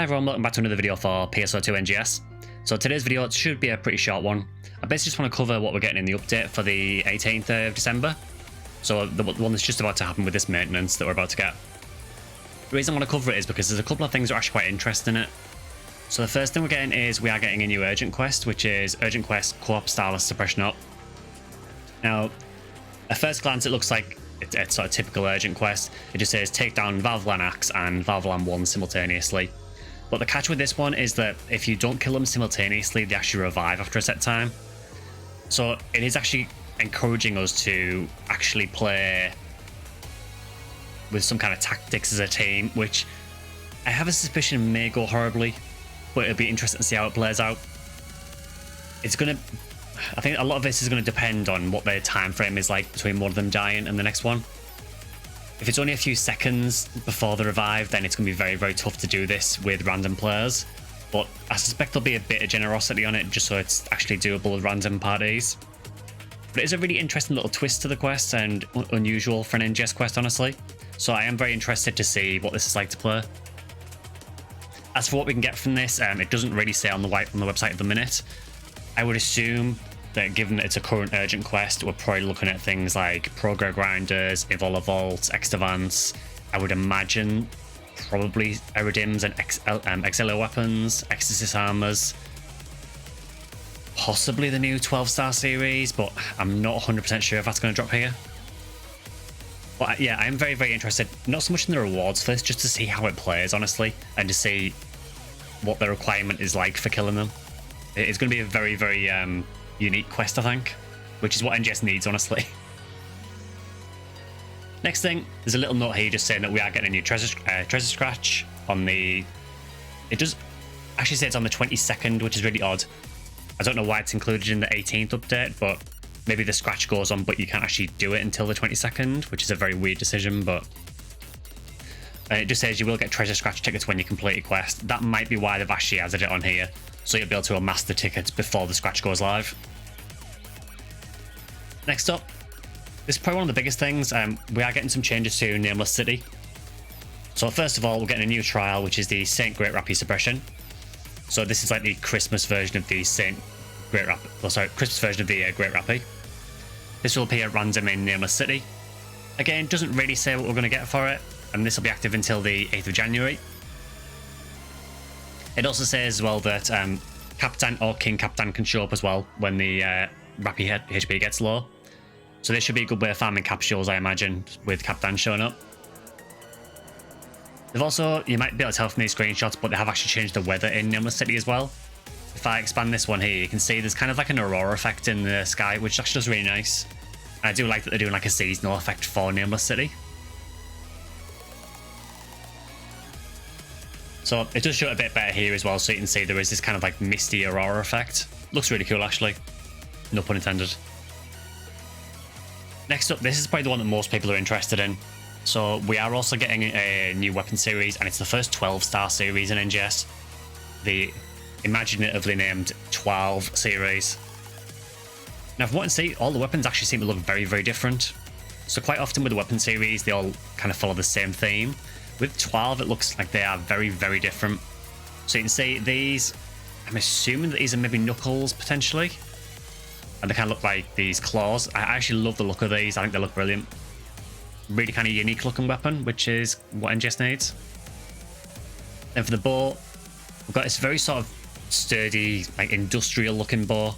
Hi everyone, welcome back to another video for PSO2 NGS. So today's video should be a pretty short one. I basically just want to cover what we're getting in the update for the 18th of December. So the one that's just about to happen with this maintenance that we're about to get. The reason I want to cover it is because there's a couple of things that are actually quite interesting in it. So the first thing we're getting is we are getting a new urgent quest, which is Urgent Quest Co-op Starless Suppression Up. Now, at first glance it looks like it's sort of typical urgent quest. It just says take down Valvalan Axe and Valvalan 1 simultaneously. But the catch with this one is that if you don't kill them simultaneously, they actually revive after a set time. So it is actually encouraging us to actually play with some kind of tactics as a team, which I have a suspicion may go horribly, but it'll be interesting to see how it plays out. I think a lot of this is going to depend on what their time frame is like between one of them dying and the next one. If it's only a few seconds before the revive, then it's going to be very, very tough to do this with random players. But I suspect there'll be a bit of generosity on it just so it's actually doable with random parties. But it is a really interesting little twist to the quest and unusual for an NGS quest, honestly. So I am very interested to see what this is like to play. As for what we can get from this, it doesn't really say on the website at the minute. I would assume that given that it's a current urgent quest, we're probably looking at things like Progress Grinders, Evola Vaults, Extavance. I would imagine probably Eridims and Exilio Weapons, Exorcist Armors. Possibly the new 12-star series, but I'm not 100% sure if that's going to drop here. But yeah, I'm very, very interested, not so much in the rewards for this, just to see how it plays, honestly, and to see what the requirement is like for killing them. It's going to be a very, very unique quest, I think, which is what NGS needs, honestly. Next thing, there's a little note here just saying that we are getting a new treasure scratch on the... It does actually say it's on the 22nd, which is really odd. I don't know why it's included in the 18th update, but maybe the scratch goes on, but you can't actually do it until the 22nd, which is a very weird decision, but... it just says you will get treasure scratch tickets when you complete your quest. That might be why they've actually added it on here, so you'll be able to amass the tickets before the scratch goes live. Next up, this is probably one of the biggest things. We are getting some changes to Nameless City. So first of all, we're getting a new trial, which is the Saint Great Rappy suppression. So this is like the Christmas version of the Christmas version of the Great Rappy. This will appear at random in Nameless City. Again, doesn't really say what we're going to get for it, and this will be active until the 8th of January. It also says as well that Captain or King Captain can show up as well when the Rappy HP gets low. So this should be a good way of farming capsules, I imagine, with Captain showing up. They've also, you might be able to tell from these screenshots, but they have actually changed the weather in Nameless City as well. If I expand this one here, you can see there's kind of like an aurora effect in the sky, which actually is really nice. And I do like that they're doing like a seasonal effect for Nameless City. So it does show it a bit better here as well, so you can see there is this kind of like misty aurora effect. Looks really cool, actually. No pun intended. Next up, this is probably the one that most people are interested in. So we are also getting a new weapon series, and it's the first 12-star series in NGS. The imaginatively named 12 series. Now, from what I can see, all the weapons actually seem to look very, very different. So quite often with the weapon series, they all kind of follow the same theme. With 12, it looks like they are very, very different. So you can see these, I'm assuming that these are maybe Knuckles, potentially. And they kind of look like these claws. I actually love the look of these. I think they look brilliant. Really kind of unique looking weapon, which is what NGS needs. Then for the bow, we've got this very sort of sturdy, like industrial looking bow,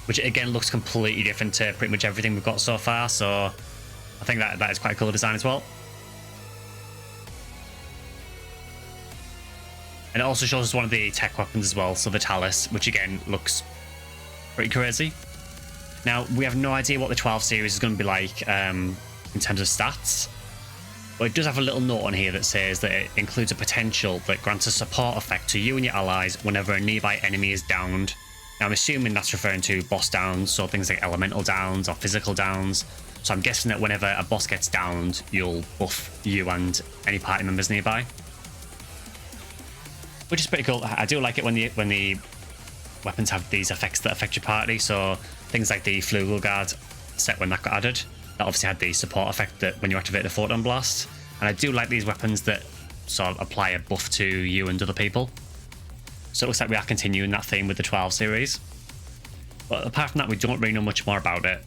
which again looks completely different to pretty much everything we've got so far. So I think that is quite a cool design as well. And it also shows us one of the tech weapons as well, so the Talus, which again looks pretty crazy. Now, we have no idea what the 12 series is going to be like in terms of stats, but it does have a little note on here that says that it includes a potential that grants a support effect to you and your allies whenever a nearby enemy is downed. Now, I'm assuming that's referring to boss downs, so things like elemental downs or physical downs. So I'm guessing that whenever a boss gets downed, you'll buff you and any party members nearby. Which is pretty cool. I do like it when the weapons have these effects that affect your party. So things like the Flugel Guard set when that got added, that obviously had the support effect that when you activate the Photon Blast. And I do like these weapons that sort of apply a buff to you and other people. So it looks like we are continuing that theme with the 12 series. But apart from that, we don't really know much more about it.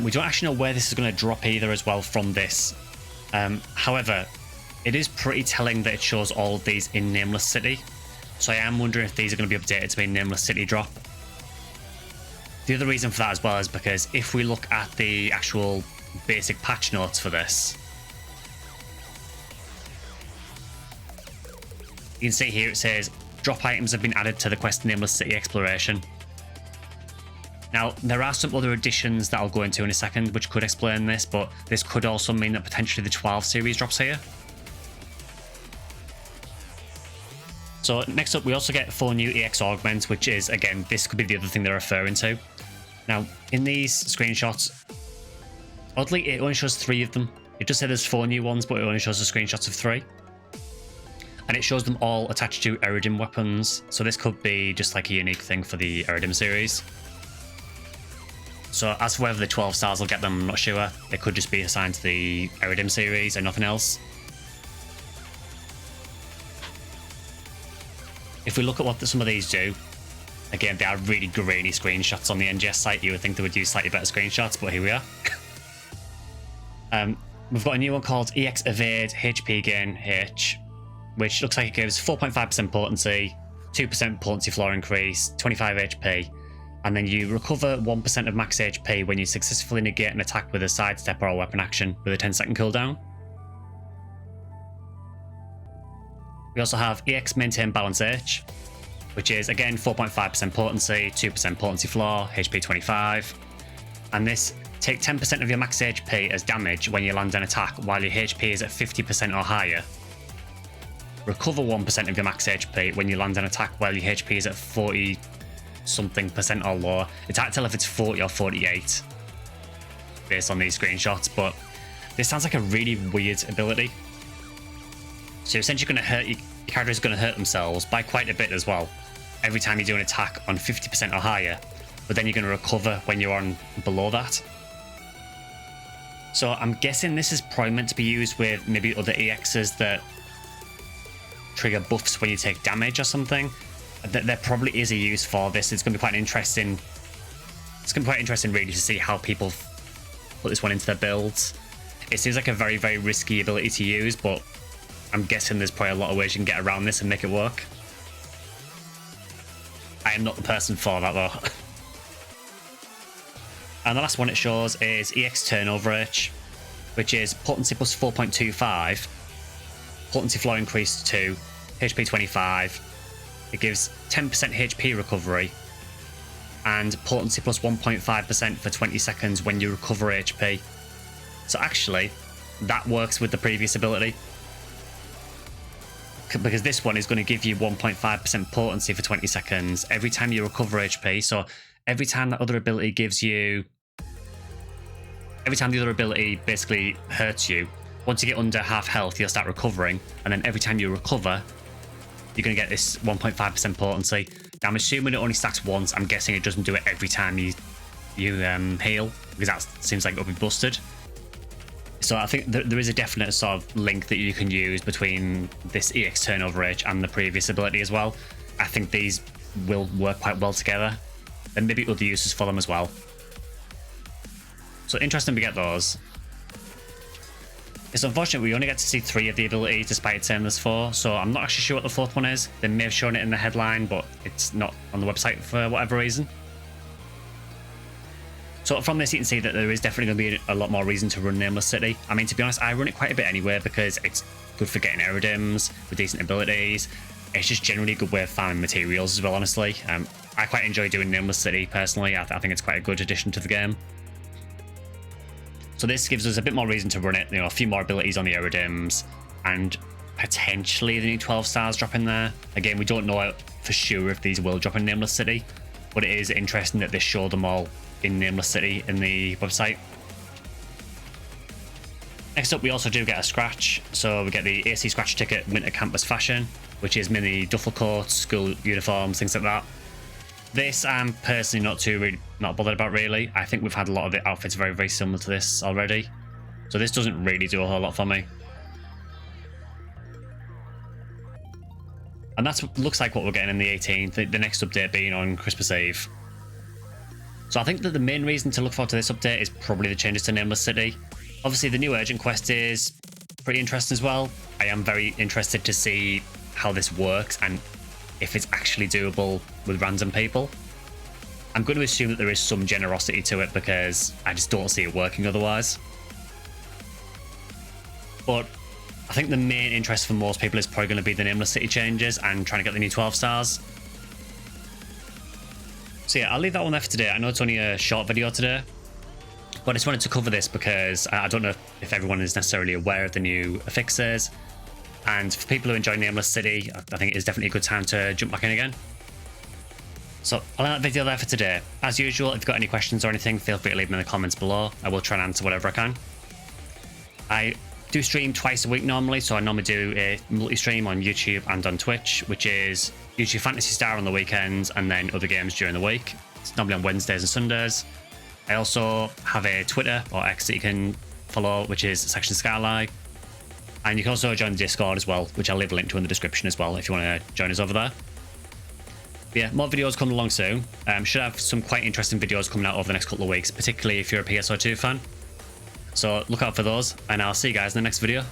We don't actually know where this is going to drop either as well from this. However, it is pretty telling that it shows all of these in Nameless City. So I am wondering if these are going to be updated to be Nameless City drop. The other reason for that as well is because if we look at the actual basic patch notes for this, you can see here it says drop items have been added to the quest Nameless City exploration. Now, there are some other additions that I'll go into in a second which could explain this, but this could also mean that potentially the 12 series drops here. So next up, we also get 4 new EX augments, which is, again, this could be the other thing they're referring to. Now, in these screenshots, oddly, it only shows 3 of them. It does say there's 4 new ones, but it only shows the screenshots of 3. And it shows them all attached to Eridim weapons. So this could be just like a unique thing for the Eridim series. So as for whether the 12 stars will get them, I'm not sure. They could just be assigned to the Eridim series and nothing else. If we look at what some of these do, again, they are really grainy screenshots on the NGS site. You would think they would use slightly better screenshots, but here we are. We've got a new one called EX Evade HP Gain H, which looks like it gives 4.5% potency, 2% potency floor increase, 25 HP, and then you recover 1% of max HP when you successfully negate an attack with a sidestep or a weapon action with a 10-second cooldown. We also have EX Maintain Balance H, which is again 4.5% potency, 2% potency floor, HP 25. And this, take 10% of your max HP as damage when you land an attack while your HP is at 50% or higher. Recover 1% of your max HP when you land an attack while your HP is at 40 something percent or lower. It's hard to tell if it's 40 or 48 based on these screenshots, but this sounds like a really weird ability. So you're essentially going to hurt your character is going to hurt themselves by quite a bit as well every time you do an attack on 50% or higher, but then you're going to recover when you're on below that. So I'm guessing this is probably meant to be used with maybe other EXs that trigger buffs when you take damage or something. There probably is a use for this. It's going to be quite interesting. It's going to be quite interesting really to see how people put this one into their builds. It seems like a very, very risky ability to use, but I'm guessing there's probably a lot of ways you can get around this and make it work. I am not the person for that though. And the last one it shows is EX Turnover H, which is potency plus 4.25, potency floor increase to 2, HP 25. It gives 10% HP recovery and potency plus 1.5% for 20 seconds when you recover HP. So actually, that works with the previous ability, because this one is going to give you 1.5% potency for 20 seconds every time you recover HP. So every time that other ability gives you, every time the other ability basically hurts you, once you get under half health, you'll start recovering, and then every time you recover, you're going to get this 1.5% potency. Now, I'm assuming it only stacks once. I'm guessing it doesn't do it every time you heal, because that seems like it'll be busted. So I think there is a definite sort of link that you can use between this EX Turnover H and the previous ability as well. I think these will work quite well together. There may be other uses for them as well. So interesting we get those. It's unfortunate we only get to see 3 of the abilities despite it saying there's 4, so I'm not actually sure what the 4th one is. They may have shown it in the headline, but it's not on the website for whatever reason. So from this you can see that there is definitely going to be a lot more reason to run Nameless City. I mean, to be honest, I run it quite a bit anyway because it's good for getting Eridims with decent abilities. It's just generally a good way of farming materials as well, honestly. I quite enjoy doing Nameless City personally. I think it's quite a good addition to the game. So this gives us a bit more reason to run it, a few more abilities on the Eridims, and potentially the new 12 stars drop in there. Again, we don't know for sure if these will drop in Nameless City, but it is interesting that they show them all in Nameless City in the website. Next up, we also do get a scratch. So we get the AC scratch ticket Winter Campus Fashion, which is mini duffel coats, school uniforms, things like that. This I'm personally not bothered about really. I think we've had a lot of the outfits very, very similar to this already. So this doesn't really do a whole lot for me. And that's looks like what we're getting in the 18th, the next update being on Christmas Eve. So I think that the main reason to look forward to this update is probably the changes to Nameless City. Obviously, the new urgent quest is pretty interesting as well. I am very interested to see how this works and if it's actually doable with random people. I'm going to assume that there is some generosity to it because I just don't see it working otherwise. But I think the main interest for most people is probably going to be the Nameless City changes and trying to get the new 12 stars. So yeah, I'll leave that one there for today. I know it's only a short video today, but I just wanted to cover this because I don't know if everyone is necessarily aware of the new fixes. And for people who enjoy Nameless City, I think it is definitely a good time to jump back in again. So I'll end that video there for today. As usual, if you've got any questions or anything, feel free to leave them in the comments below. I will try and answer whatever I can. I do stream twice a week normally, so I normally do a multi-stream on YouTube and on Twitch, which is usually Phantasy Star on the weekends and then other games during the week. It's normally on Wednesdays and Sundays. I also have a Twitter or X that you can follow, which is Section Skyline. And you can also join the Discord as well, which I'll leave a link to in the description as well if you want to join us over there. But yeah, more videos coming along soon. Should have some quite interesting videos coming out over the next couple of weeks, particularly if you're a PSO2 fan. So look out for those, and I'll see you guys in the next video.